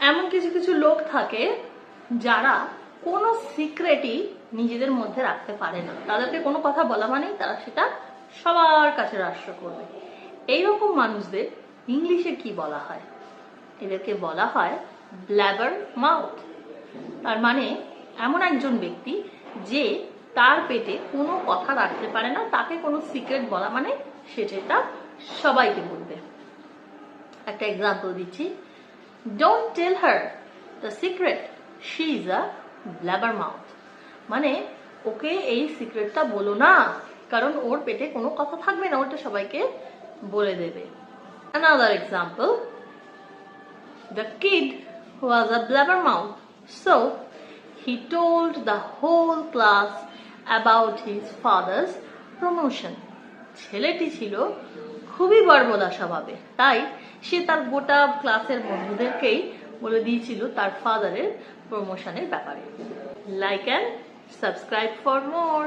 এমন কিছু কিছু লোক থাকে যারা কোনো সিক্রেটই নিজেদের মধ্যে রাখতে পারে না, তাদেরকে কোনো কথা বলা মানেই তারা সেটা সবার কাছে রাষ্ট্র করবে। এইরকম মানুষদের ইংলিশে কি বলা হয়? এদেরকে বলা হয় ব্ল্যাবার মাউথ। তার মানে এমন একজন ব্যক্তি যে তার পেটে কোনো কথা রাখতে পারে না, তাকে কোনো সিক্রেট বলা মানে সেটা সবাইকে বলবে। একটা এক্সাম্পল দিচ্ছি, don't tell her the secret, she is a blabbermouth. মানে ওকে এই সিক্রেটটা বলো না, কারণ ওর পেটে কোনো কথা থাকবে না, ওটা সবাইকে বলে দেবে। Another example, the kid was a blabbermouth, so he told the whole class about his father's promotion. ছেলেটি ছিল খুবই বড়বড়া স্বভাবে, তাই সে তার গোটা ক্লাসের বন্ধুদেরকেই বলে দিয়েছিল তার ফাদারের প্রমোশনের ব্যাপারে। Like and subscribe for more.